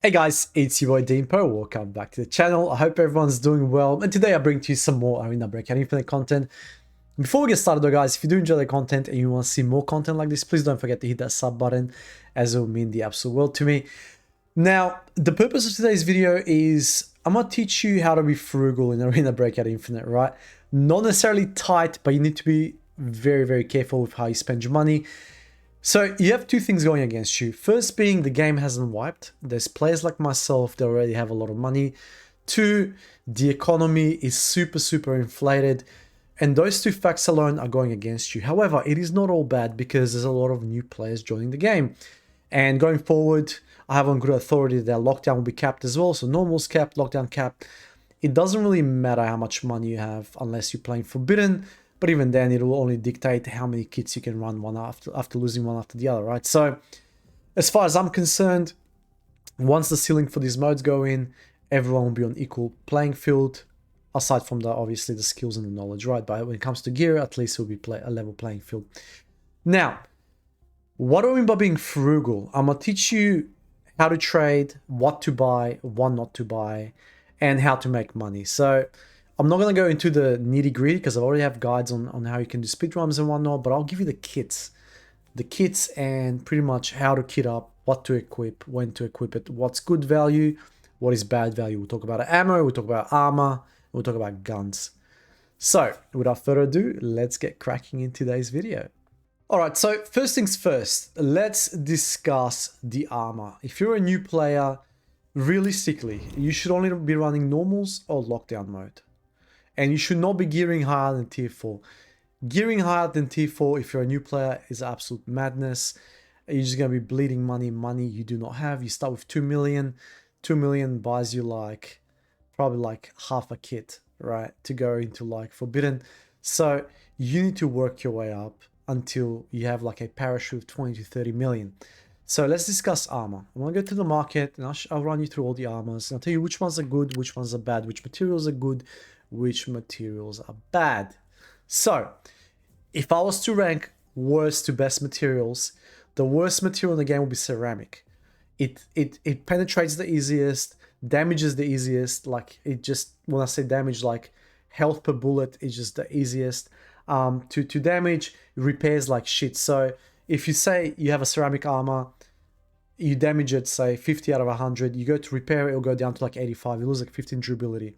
Hey guys, it's your boy Deanpo. Welcome back to the channel. I hope everyone's doing well. And today I bring to you some more Arena Breakout Infinite content. Before we get started though guys, if you do enjoy the content and you want to see more content like this, please don't forget to hit that sub button as it will mean the absolute world to me. Now, the purpose of today's video is I'm going to teach you how to be frugal in Arena Breakout Infinite, right? Not necessarily tight, but you need to be very, very careful with how you spend your money. So you have two things going against you. First being the game hasn't wiped. There's players like myself that already have a lot of money. Two, the economy is super inflated. And those two facts alone are going against you. However, it is not all bad because there's a lot of new players joining the game. And going forward, I have on good authority that lockdown will be capped as well. So normal's capped, lockdown capped. It doesn't really matter how much money you have unless you're playing Forbidden. But even then, it will only dictate how many kits you can run one after losing one after the other, right? So as far as I'm concerned, once the ceiling for these modes go in, everyone will be on equal playing field, aside from obviously the skills and the knowledge, right? But when it comes to gear, at least it will be a level playing field. Now, what do I mean by being frugal? I'm gonna teach you how to trade, what to buy, what not to buy, and how to make money. So I'm not going to go into the nitty gritty because I already have guides on how you can do speedruns and whatnot, but I'll give you the kits and pretty much how to kit up, what to equip, when to equip it, what's good value, what is bad value. We'll talk about ammo, we'll talk about armor, we'll talk about guns. So without further ado, let's get cracking in today's video. Alright, so first things first, let's discuss the armor. If you're a new player, realistically, you should only be running normals or lockdown mode. And you should not be gearing higher than tier 4. Gearing higher than tier 4 if you're a new player is absolute madness. You're just going to be bleeding money you do not have. You start with 2 million. 2 million buys you probably like half a kit, right? To go into like Forbidden. So you need to work your way up until you have like a parachute of 20 to 30 million. So let's discuss armor. I'm going to go to the market and I'll run you through all the armors. And I'll tell you which ones are good, which ones are bad, which materials are good, which materials are bad. So if I was to rank worst to best materials, the worst material in the game will be ceramic. It penetrates the easiest, damages the easiest. Like it just, when I say damage, like health per bullet is just the easiest. To damage, repairs like shit. So if you say you have a ceramic armor, you damage it, say 50 out of 100, you go to repair it, it'll go down to like 85, you lose like 15 durability.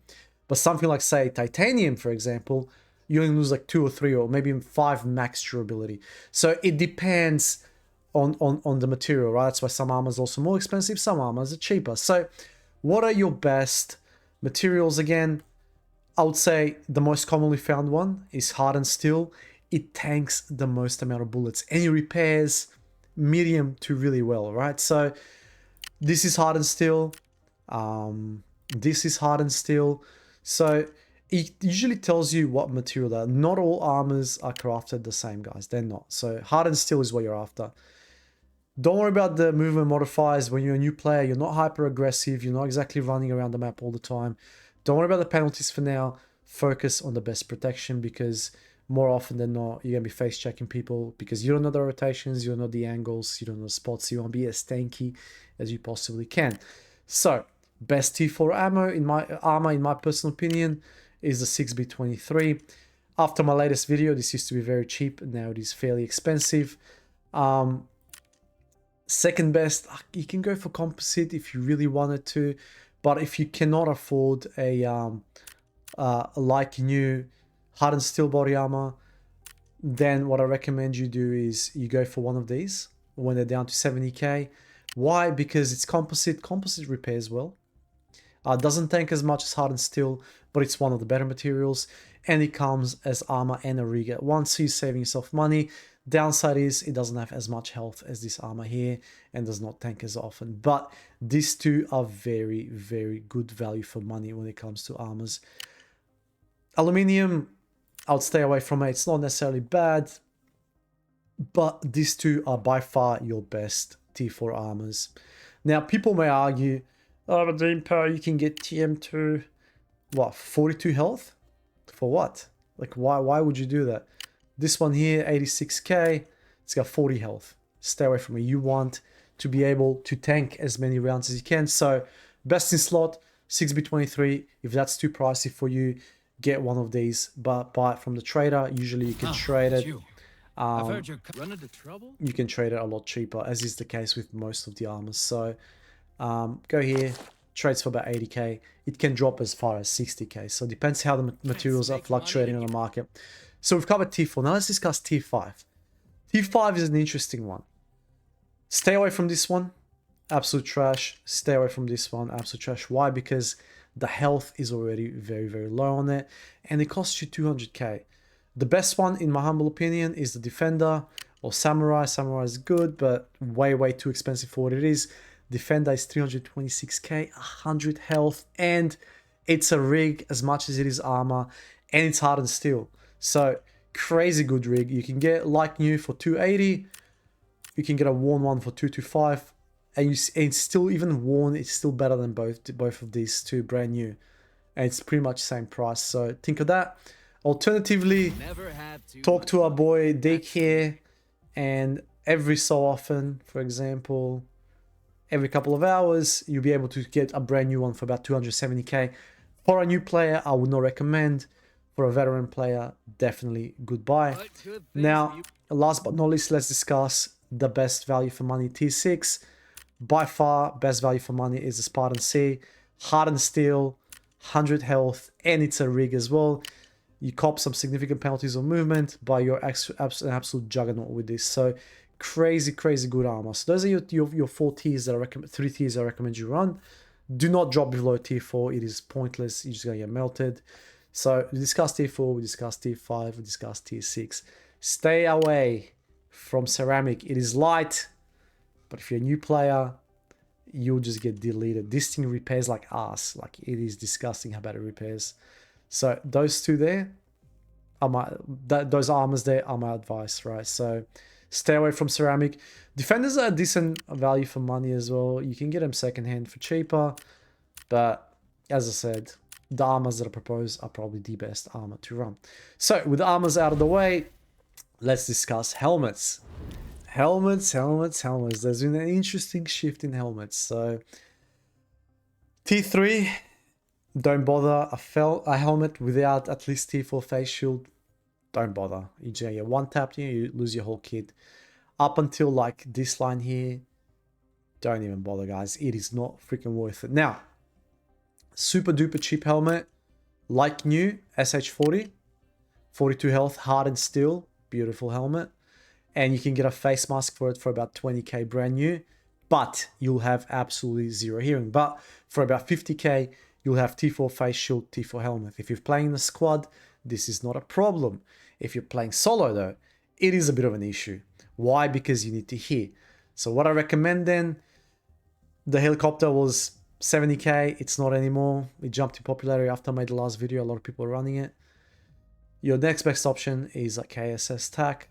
But something like, say, titanium, for example, you only lose like 2 or 3 or maybe even 5 max durability. So it depends on the material, right? That's why some armor is also more expensive, some armors are cheaper. So what are your best materials again? I would say the most commonly found one is hardened steel. It tanks the most amount of bullets and it repairs medium to really well, right? So this is hardened steel. This is hardened steel. So it usually tells you what material they are. Not all armors are crafted the same, guys. They're not. So hardened steel is what you're after. Don't worry about the movement modifiers. When you're a new player, you're not hyper aggressive. You're not exactly running around the map all the time. Don't worry about the penalties for now. Focus on the best protection because more often than not, you're going to be face checking people because you don't know the rotations, you don't know the angles, you don't know the spots. You want to be as tanky as you possibly can. So best T4 ammo in my personal opinion is the 6B23. After my latest video, this used to be very cheap. Now it is fairly expensive. Second best, you can go for composite if you really wanted to, but if you cannot afford a like new hardened steel body armor, then what I recommend you do is you go for one of these when they're down to 70k. Why? Because it's composite. Composite repairs well. Doesn't tank as much as hardened steel, but it's one of the better materials, and it comes as armor and a rig at once, so you're saving yourself money. Downside is it doesn't have as much health as this armor here and does not tank as often, but these two are very good value for money when it comes to armors. Aluminium, I would stay away from it. It's not necessarily bad, but these two are by far your best T4 armors. Now, people may argue, oh, but Deanpo, you can get TM2, what, 42 health? For what? Like, why would you do that? This one here, 86k, it's got 40 health. Stay away from it. You want to be able to tank as many rounds as you can. So best in slot, 6B23. If that's too pricey for you, get one of these, but buy it from the trader. Usually you can trade it. I've heard you're running into trouble. You can trade it a lot cheaper, as is the case with most of the armors. So go here, trades for about 80k. It can drop as far as 60k. So it depends how the materials are fluctuating on the market. So we've covered T4. Now let's discuss T5. T5 is an interesting one. Stay away from this one. Absolute trash. Stay away from this one. Absolute trash. Why? Because the health is already very, very low on it. And it costs you 200k. The best one, in my humble opinion, is the Defender or Samurai. Samurai is good, but way, way too expensive for what it is. Defender is 326k, 100 health, and it's a rig as much as it is armor, and it's hardened steel. So, crazy good rig. You can get like new for 280. You can get a worn one for 225. And it's still, even worn, it's still better than both of these two brand new. And it's pretty much the same price. So, think of that. Alternatively, talk to our boy Dick here, and every so often, for example, every couple of hours, you'll be able to get a brand new one for about 270k. For a new player, I would not recommend. For a veteran player, definitely goodbye. Now, last but not least, let's discuss the best value for money T6. By far, best value for money is the Spartan C. Hardened steel, 100 health, and it's a rig as well. You cop some significant penalties on movement, but you're an absolute juggernaut with this. So crazy, crazy good armor. So those are your 4 tiers that I recommend, 3 tiers I recommend you run. Do not drop below tier 4. It is pointless. You're just gonna get melted. So we discussed tier 4, we discussed tier 5, we discussed tier 6. Stay away from ceramic. It is light, but if you're a new player, you'll just get deleted. This thing repairs like ass. Like, it is disgusting how bad it repairs. So those two there are those armors there are my advice, right? So stay away from ceramic. Defenders are a decent value for money as well. You can get them secondhand for cheaper, but as I said, the armors that I propose are probably the best armor to run. So with the armors out of the way, let's discuss helmets. Helmets. There's been an interesting shift in helmets. So T3, don't bother. A helmet without at least T4 face shield, don't bother. You just get one tap here, you lose your whole kit. Up until like this line here, don't even bother, guys. It is not freaking worth it. Now, super duper cheap helmet, like new, SH40, 42 health, hardened steel, beautiful helmet. And you can get a face mask for it for about 20k brand new, but you'll have absolutely zero hearing. But for about 50k, you'll have T4 face shield, T4 helmet. If you're playing in a squad, this is not a problem. If you're playing solo though, it is a bit of an issue. Why? Because you need to hear. So what I recommend then, the helicopter was 70k, it's not anymore. It jumped in popularity after I made the last video, a lot of people are running it. Your next best option is a KSS tac.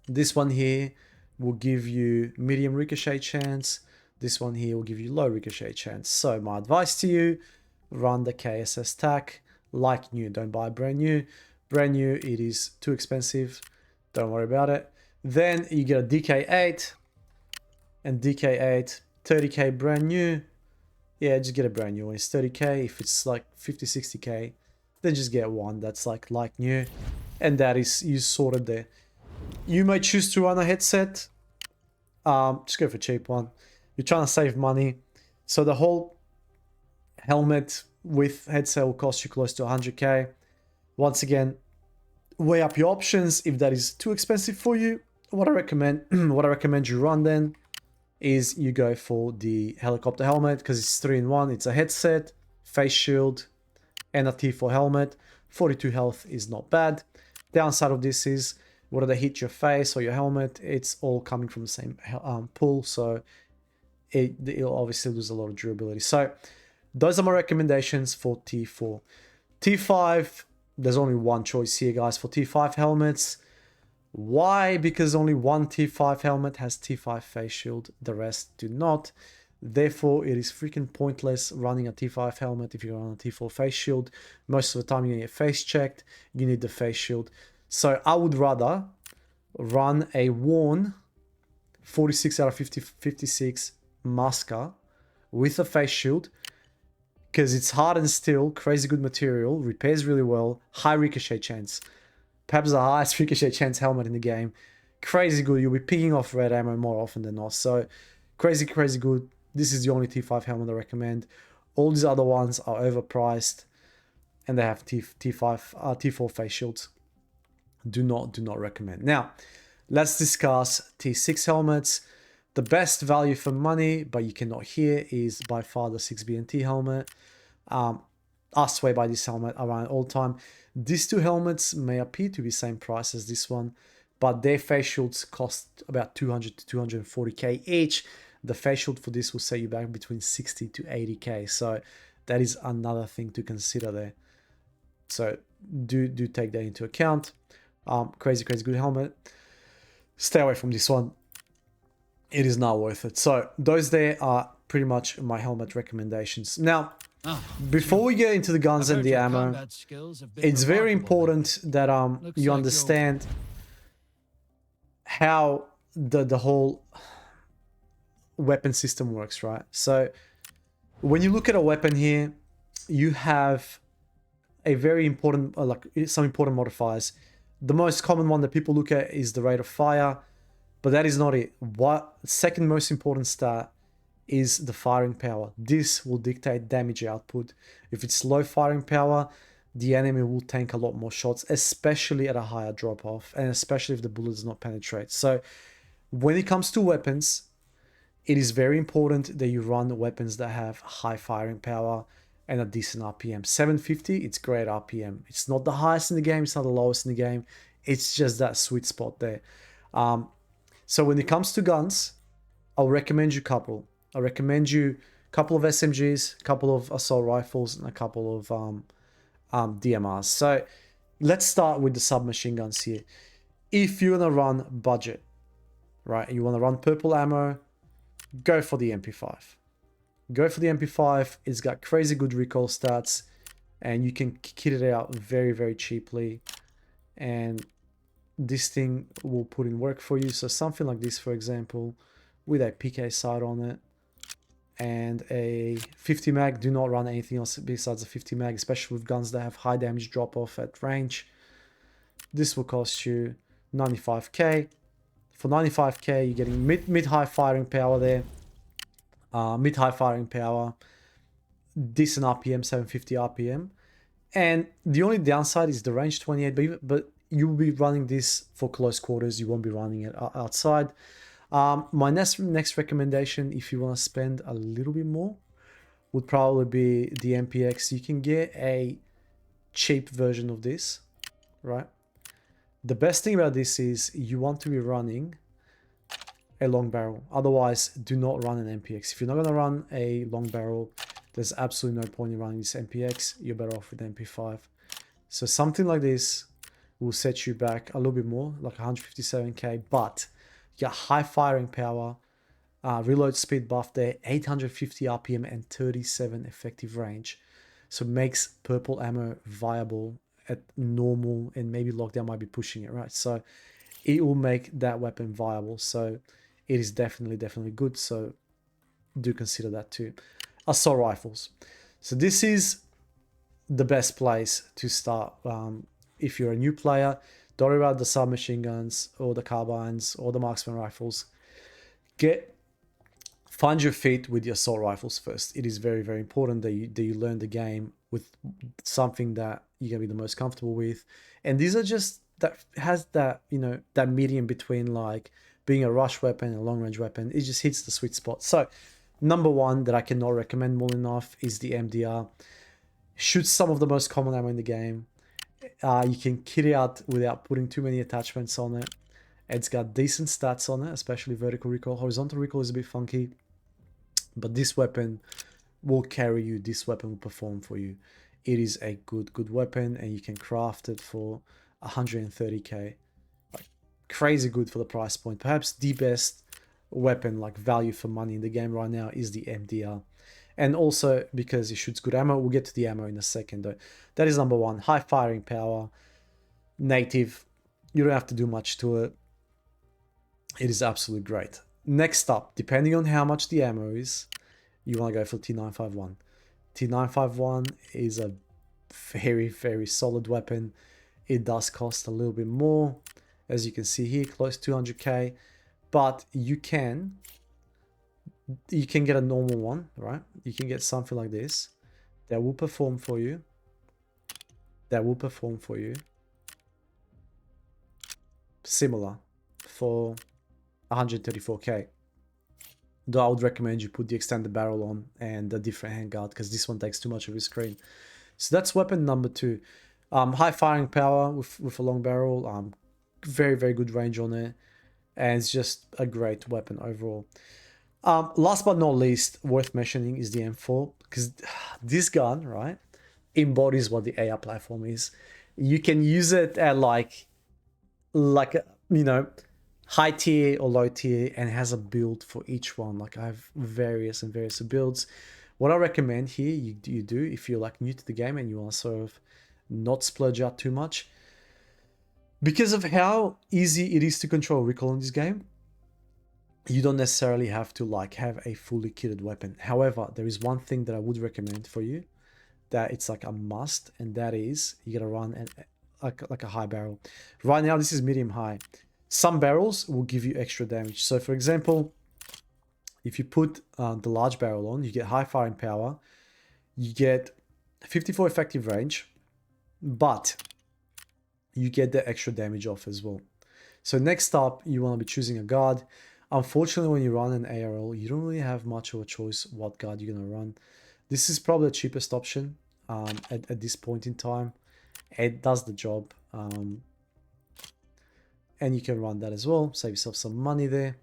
This one here will give you medium ricochet chance. This one here will give you low ricochet chance. So my advice to you, run the KSS tac like new. Don't buy brand new. Brand new, it is too expensive. Don't worry about it. Then you get a DK8 and DK8, 30k brand new. Yeah, just get a brand new one. It's 30k. If it's like 50, 60k, then just get one that's like new. And that is you sorted there. You may choose to run a headset. Just go for a cheap one. You're trying to save money. So the whole helmet with headset will cost you close to 100k. Once again, weigh up your options. If that is too expensive for you, what I recommend you run then is you go for the helicopter helmet, because it's 3-in-1. It's a headset, face shield, and a T4 helmet. 42 health is not bad. Downside of this is whether they hit your face or your helmet, it's all coming from the same pool, so it'll obviously lose a lot of durability. So those are my recommendations for T4. T5, there's only one choice here, guys, for T5 helmets. Why? Because only one T5 helmet has T5 face shield, the rest do not. Therefore, it is freaking pointless running a T5 helmet if you're on a T4 face shield. Most of the time, you're gonna get face checked, you need the face shield. So I would rather run a worn 46 out of 50, 56 Masker with a face shield, because it's hardened steel, crazy good material, repairs really well, high ricochet chance. Perhaps the highest ricochet chance helmet in the game. Crazy good. You'll be picking off red ammo more often than not. So crazy, crazy good. This is the only T5 helmet I recommend. All these other ones are overpriced, and they have T4 face shields. Do not recommend. Now, let's discuss T6 helmets. The best value for money, but you cannot hear, is by far the 6BNT helmet. I swear by this helmet around all time. These two helmets may appear to be same price as this one, but their face shields cost about 200 to 240k each. The face shield for this will set you back between 60 to 80k. So that is another thing to consider there. So do take that into account. Crazy good helmet. Stay away from this one. It is not worth it. So those there are pretty much my helmet recommendations. Now, before we get into the guns and the ammo, it's very important that you understand how the whole weapon system works, right? So when you look at a weapon here, you have a very important, some important modifiers. The most common one that people look at is the rate of fire, but that is not it. What second most important stat is the firing power. This will dictate damage output. If it's low firing power, the enemy will tank a lot more shots, especially at a higher drop off, and especially if the bullet does not penetrate. So when it comes to weapons, it is very important that you run weapons that have high firing power and a decent RPM. 750, it's great RPM. It's not the highest in the game, it's not the lowest in the game. It's just that sweet spot there. So when it comes to guns, I'll recommend you a couple. I recommend you a couple of SMGs, a couple of assault rifles, and a couple of DMRs. So let's start with the submachine guns here. If you want to run budget, right, you want to run purple ammo, go for the MP5. Go for the MP5. It's got crazy good recoil stats, and you can kit it out very cheaply, and this thing will put in work for you. So something like this, for example, with a PK sight on it and a 50 mag. Do not run anything else besides a 50 mag, especially with guns that have high damage drop off at range. This will cost you 95k. For 95k, you're getting mid-high firing power there. Mid-high firing power, decent RPM, 750 RPM. And the only downside is the range 28, but you will be running this for close quarters. You won't be running it outside. My next recommendation, if you want to spend a little bit more, would probably be the MPX. You can get a cheap version of this, right? The best thing about this is you want to be running a long barrel. Otherwise, do not run an MPX. If you're not going to run a long barrel, there's absolutely no point in running this MPX. You're better off with MP5. So something like this will set you back a little bit more, like 157k, but you got high firing power, reload speed buff there, 850 RPM and 37 effective range. So it makes purple ammo viable at normal, and maybe lockdown might be pushing it, right? So it will make that weapon viable. So it is definitely good. So do consider that too. Assault rifles. So this is the best place to start. If you're a new player, don't worry about the submachine guns or the carbines or the marksman rifles. Find your feet with the assault rifles first. It is very important that you learn the game with something that you're gonna be the most comfortable with. And these are just that has that, you know, that medium between like being a rush weapon and a long range weapon. It just hits the sweet spot. So number one that I cannot recommend more enough is the MDR. Shoots some of the most common ammo in the game. You can kit it out without putting too many attachments on it. It's got decent stats on it, especially vertical recoil. Horizontal recoil is a bit funky, but this weapon will carry you. This weapon will perform for you. It is a good weapon, and you can craft it for 130k. Like, crazy good for the price point. Perhaps the best weapon, like value for money in the game right now, is the MDR. And also because it shoots good ammo. We'll get to the ammo in a second though. That is number one. High firing power, native. You don't have to do much to it. It is absolutely great. Next up, depending on how much the ammo is, you want to go for T951. T951 is a very, very solid weapon. It does cost a little bit more, as you can see here, close to 200k, but you can get a normal one, right? You can get something like this that will perform for you. Similar for 134k. Though I would recommend you put the extended barrel on and a different handguard, because this one takes too much of your screen. So that's weapon number 2. High firing power with a long barrel. Very, very good range on it. And it's just a great weapon overall. Last but not least, worth mentioning is the M4, because this gun, right, embodies what the AR platform is. You can use it at like you know, high tier or low tier, and has a build for each one. Like I have various builds. What I recommend here you do if you're like new to the game and you want to sort of not splurge out too much, because of how easy it is to control recoil in this game, you don't necessarily have to like have a fully kitted weapon. However, there is one thing that I would recommend for you that it's like a must, and that is you gotta run like a high barrel. Right now this is medium high. Some barrels will give you extra damage. So for example, if you put the large barrel on, you get high firing power, you get 54 effective range, but you get the extra damage off as well. So next up, you want to be choosing a guard. Unfortunately, when you run an ARL, you don't really have much of a choice what guard you're going to run. This is probably the cheapest option at this point in time. It does the job. And you can run that as well. Save yourself some money there.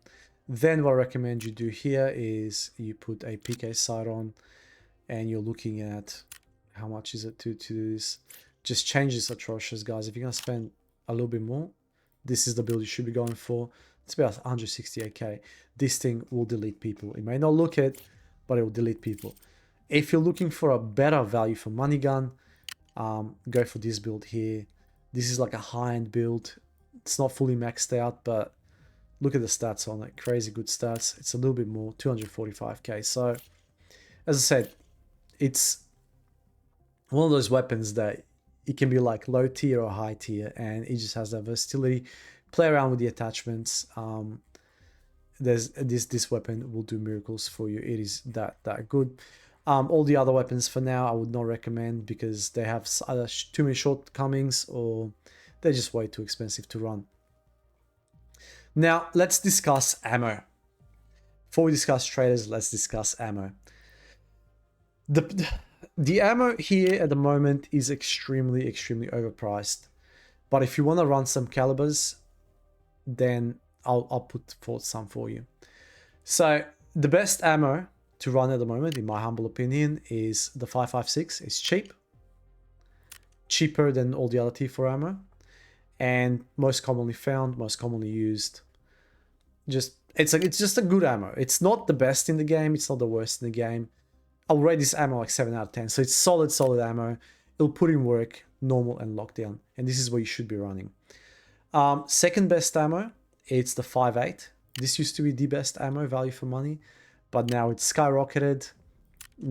Then what I recommend you do here is you put a PK sight on, and you're looking at how much is it to do this. Just change this atrocious, guys. If you're going to spend a little bit more, this is the build you should be going for. It's about 168k. This thing will delete people. It may not look it, but it will delete people. If you're looking for a better value for money gun, go for this build here. This is like a high-end build. It's not fully maxed out, but look at the stats on it. Crazy good stats. It's a little bit more, 245k. So, as I said, it's one of those weapons that it can be like low tier or high tier, and it just has that versatility. Play around with the attachments. There's this weapon will do miracles for you. It is that good. All the other weapons for now I would not recommend, because they have either too many shortcomings or they're just way too expensive to run. Now let's discuss ammo. Before we discuss traders, let's discuss ammo. The ammo here at the moment is extremely overpriced. But if you want to run some calibers, then I'll put forth some for you. So the best ammo to run at the moment, in my humble opinion, is the 5.56. It's cheap. Cheaper than all the other T4 ammo. And most commonly found, most commonly used. It's just a good ammo. It's not the best in the game. It's not the worst in the game. I'll rate this ammo like 7 out of 10. So it's solid ammo. It'll put in work, normal and lockdown. And this is what you should be running. Second best ammo, it's the 5.8. This used to be the best ammo, value for money. But now it's skyrocketed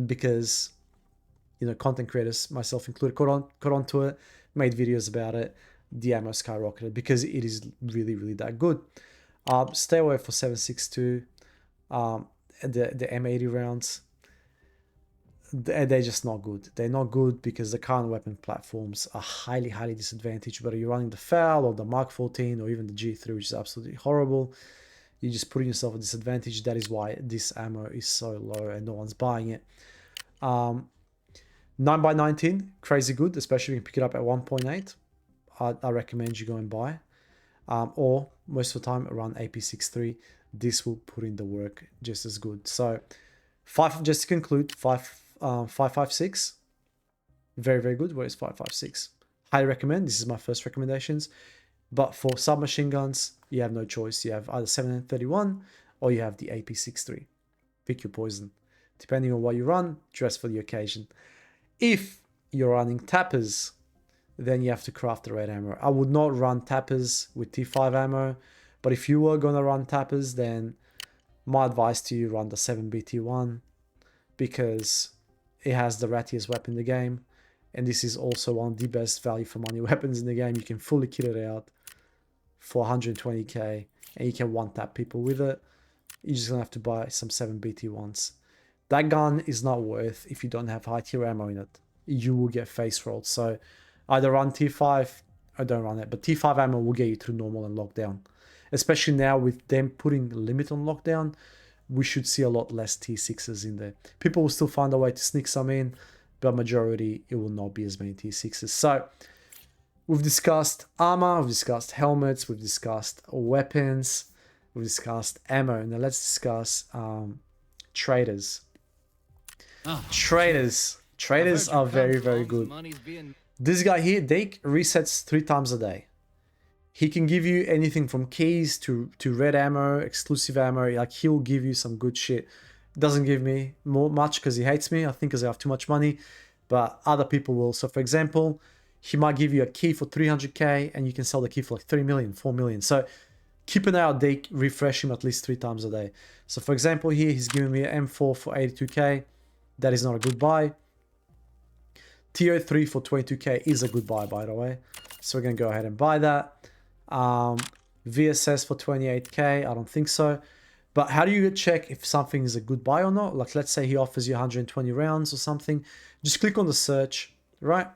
because, you know, content creators, myself included, caught onto it, made videos about it. The ammo skyrocketed because it is really that good. Stay away for 7.62. The M80 rounds, they're just not good. They're not good because the current weapon platforms are highly disadvantaged. Whether you're running the FAL or the Mark 14 or even the G3, which is absolutely horrible, you're just putting yourself at a disadvantage. That is why this ammo is so low and no one's buying it. 9x19, crazy good, especially when you pick it up at 1.8. I recommend you go and buy. Or most of the time run AP63. This will put in the work just as good. So just to conclude, 5.56, very good. Whereas 5.56, highly recommend. This is my first recommendations. But for submachine guns, you have no choice. You have either 7.31 or you have the AP63. Pick your poison. Depending on what you run, dress for the occasion. If you're running tappers, then you have to craft the red ammo. I would not run tappers with T5 ammo, but if you were going to run tappers, then My advice to you, run the 7BT1 because it has the rattiest weapon in the game. And this is also one of the best value for money weapons in the game. You can fully kit it out for 120k and you can one-tap people with it. You're just gonna have to buy some 7BT1s. That gun is not worth if you don't have high tier ammo in it. You will get face rolled. So either run T5 or don't run it. But T5 ammo will get you through normal and lockdown. Especially now with them putting a limit on lockdown, we should see a lot less T6s in there. People will still find a way to sneak some in, but majority, it will not be as many T6s. So we've discussed armor, we've discussed helmets, we've discussed weapons, we've discussed ammo. Now let's discuss traders. Oh, Traders are very, very good. This guy here, Dake, resets 3 times a day. He can give you anything from keys to red ammo, exclusive ammo. Like, he'll give you some good shit. Doesn't give me much because he hates me, I think, because I have too much money. But other people will. So for example, he might give you a key for 300k and you can sell the key for like 3 million, 4 million. So keep an eye out, Dake, refresh him at least 3 times a day. So for example, here he's giving me an M4 for 82k. That is not a good buy. TO3 for 22k is a good buy, by the way. So we're going to go ahead and buy that. VSS for 28k, I don't think so. But how do you check if something is a good buy or not? Like, let's say he offers you 120 rounds or something. Just click on the search, right?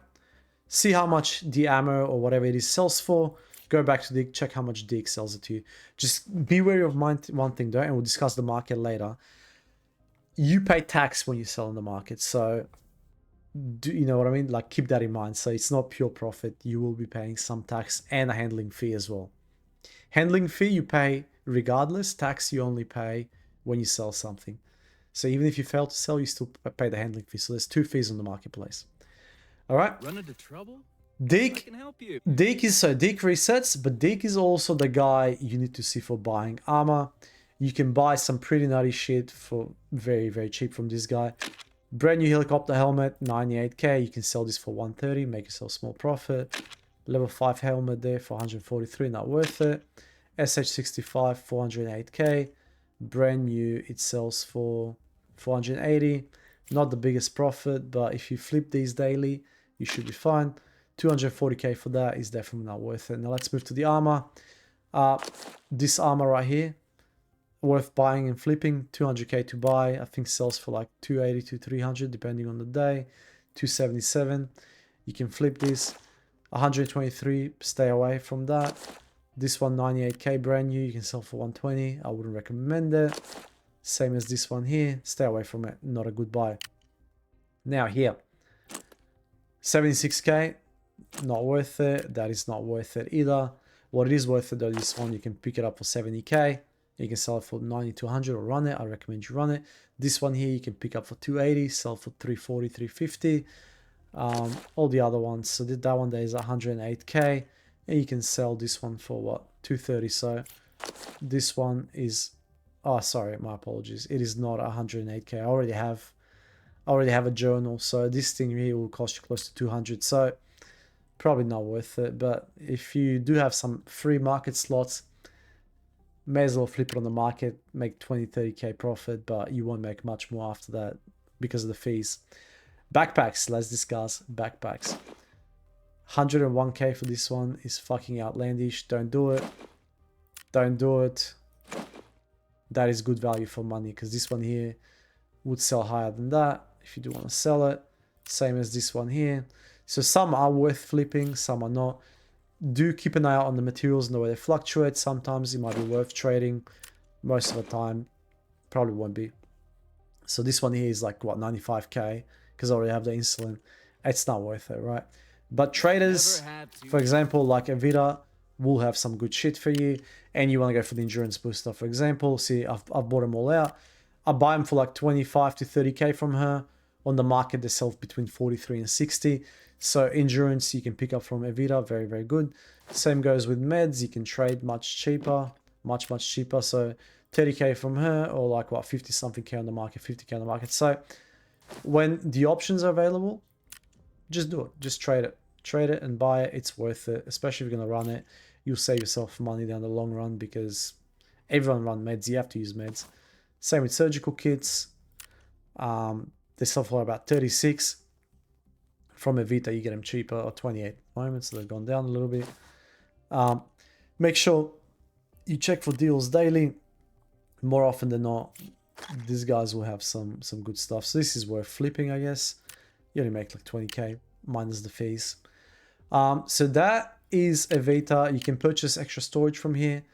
See how much the ammo or whatever it is sells for. Go back to Dig, check how much Dig sells it to you. Just be wary of one thing though, and we'll discuss the market later. You pay tax when you sell in the market, so do you know what I mean? Like, keep that in mind. So it's not pure profit. You will be paying some tax and a handling fee as well. Handling fee you pay regardless. Tax you only pay when you sell something. So even if you fail to sell, you still pay the handling fee. So there's 2 fees on the marketplace. All right. Run into trouble? Deke, I can help you. Deke resets, but Deke is also the guy you need to see for buying armor. You can buy some pretty nutty shit for very, very cheap from this guy. Brand new helicopter helmet, 98k. You can sell this for 130, make yourself small profit. Level 5 helmet there for 143, not worth it. SH65, 408k. Brand new, it sells for 480. Not the biggest profit, but if you flip these daily, you should be fine. 240k for that is definitely not worth it. Now let's move to the armor. This armor right here, worth buying and flipping. 200k to buy. I think sells for like 280 to 300 depending on the day. 277. You can flip this. 123, stay away from that. This one, 98k, brand new. You can sell for 120. I wouldn't recommend it. Same as this one here. Stay away from it. Not a good buy. Now here, 76k, not worth it. That is not worth it either. What it is worth it though, this one, you can pick it up for 70k. You can sell it for 90 to 100 or run it. I recommend you run it. This one here, you can pick up for 280, sell for 340, 350. All the other ones. So that one there is 108k. And you can sell this one for what? 230. So this one is, oh, sorry, my apologies. It is not 108k. I already have a journal. So this thing here will cost you close to 200. So probably not worth it. But if you do have some free market slots, may as well flip it on the market, make 20, 30k profit, but you won't make much more after that because of the fees. Backpacks, let's discuss backpacks. 101k for this one is fucking outlandish. Don't do it. Don't do it. That is good value for money because this one here would sell higher than that if you do want to sell it. Same as this one here. So some are worth flipping, some are not. Do keep an eye out on the materials and the way they fluctuate. Sometimes it might be worth trading. Most of the time, probably won't be. So this one here is like, what, 95k? Because I already have the insulin. It's not worth it, right? But traders, for example, like Evita, will have some good shit for you. And you want to go for the endurance booster, for example. See, I've bought them all out. I buy them for like 25 to 30k from her. On the market, they sell between 43 and 60. So endurance you can pick up from Evita, very, very good. Same goes with meds. You can trade much cheaper, much cheaper. So 30k from her, or like what, 50 something k on the market, 50k on the market. So when the options are available, just do it. Just trade it and buy it. It's worth it, especially if you're gonna run it. You'll save yourself money down the long run because everyone runs meds. You have to use meds. Same with surgical kits. They sell for about 36. From Evita, you get them cheaper, or 28 at the moment, so they've gone down a little bit. Make sure you check for deals daily. More often than not, these guys will have some good stuff. So this is worth flipping, I guess. You only make like 20k minus the fees. So that is Evita. You can purchase extra storage from here.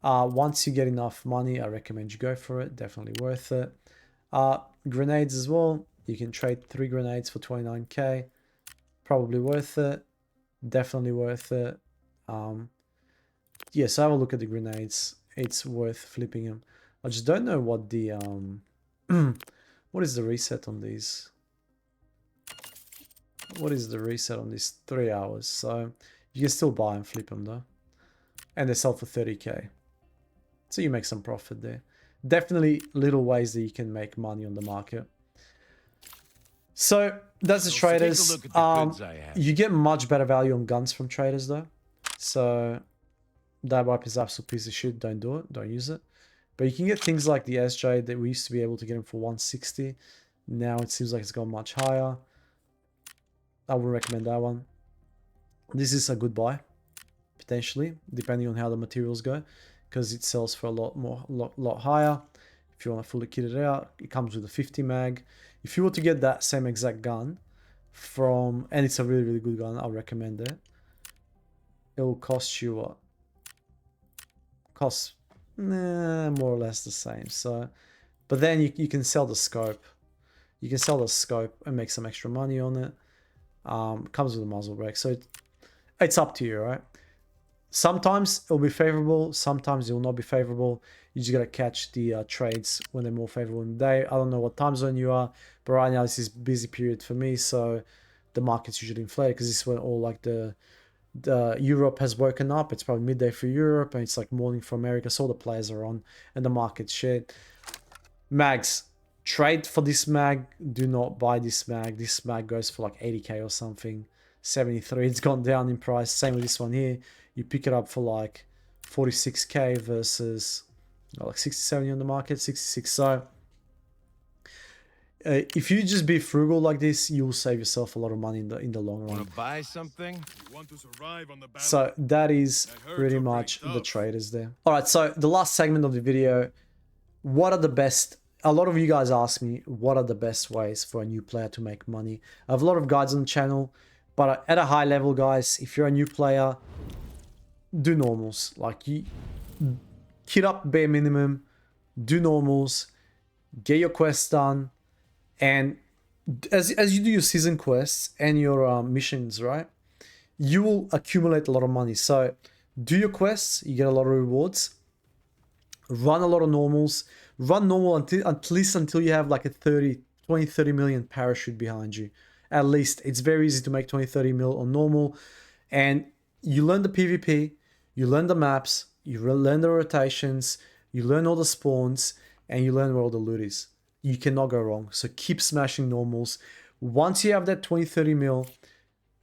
Once you get enough money, I recommend you go for it. Definitely worth it. Grenades as well. You can trade 3 grenades for 29k. Probably worth it. Definitely worth it. Yeah, so have a look at the grenades. It's worth flipping them. I just don't know what the what is the reset on these? What is the reset on these? 3 hours. So you can still buy and flip them though. And they sell for 30k. So you make some profit there. Definitely little ways that you can make money on the market. So that's the traders. You get much better value on guns from traders though. So that wipe is absolute piece of shit. Don't do it. Don't use it. But you can get things like the SJ that we used to be able to get them for 160. Now it seems like it's gone much higher. I would recommend that one. This is a good buy, potentially, depending on how the materials go, because it sells for a lot higher. If you want to fully kit it out, it comes with a 50 mag. If you were to get that same exact gun from, and it's a really good gun, I'll recommend it. It will cost you what? Costs more or less the same. So, but then you can sell the scope. You can sell the scope and make some extra money on it. Comes with a muzzle brake, so it's up to you, right? Sometimes it'll be favorable, sometimes it will not be favorable. You just gotta catch the trades when they're more favorable in the day. I don't know what time zone you are, but right now this is busy period for me, so the market's usually inflated because this is when all like the Europe has woken up. It's probably midday for Europe and it's like morning for America, so all the players are on and the market's shit. Mags. Trade for this mag. Do not buy this mag. This mag goes for like 80k or something. 73. It's gone down in price. Same with this one here. You pick it up for like 46k versus like 60, 70 on the market. 66. So if you just be frugal like this, you will save yourself a lot of money in the long run. Want to buy something? So that is pretty much the traders there. All right. So the last segment of the video. What are the best? A lot of you guys ask me, what are the best ways for a new player to make money? I have a lot of guides on the channel, but at a high level, guys, if you're a new player, do normals. Like, you kit up bare minimum, do normals, get your quests done, and as you do your season quests and your missions, right, you will accumulate a lot of money. So do your quests, you get a lot of rewards. Run a lot of normals. Run normal at least until you have like a 20-30 million parachute behind you. At least. It's very easy to make 20-30 mil on normal. And you learn the PvP, you learn the maps, you learn the rotations, you learn all the spawns, and you learn where all the loot is. You cannot go wrong. So keep smashing normals. Once you have that 20-30 mil,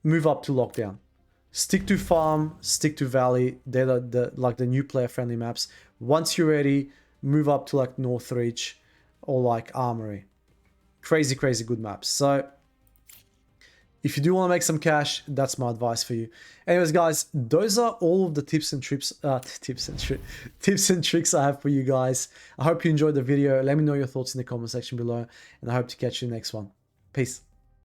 move up to lockdown. Stick to farm, stick to valley. They're the new player friendly maps. Once you're ready, move up to like Northreach or like Armory. Crazy good maps. So if you do want to make some cash, that's my advice for you. Anyways, guys, those are all of the tips and tricks I have for you guys. I hope you enjoyed the video. Let me know your thoughts in the comment section below, and I hope to catch you next one. Peace.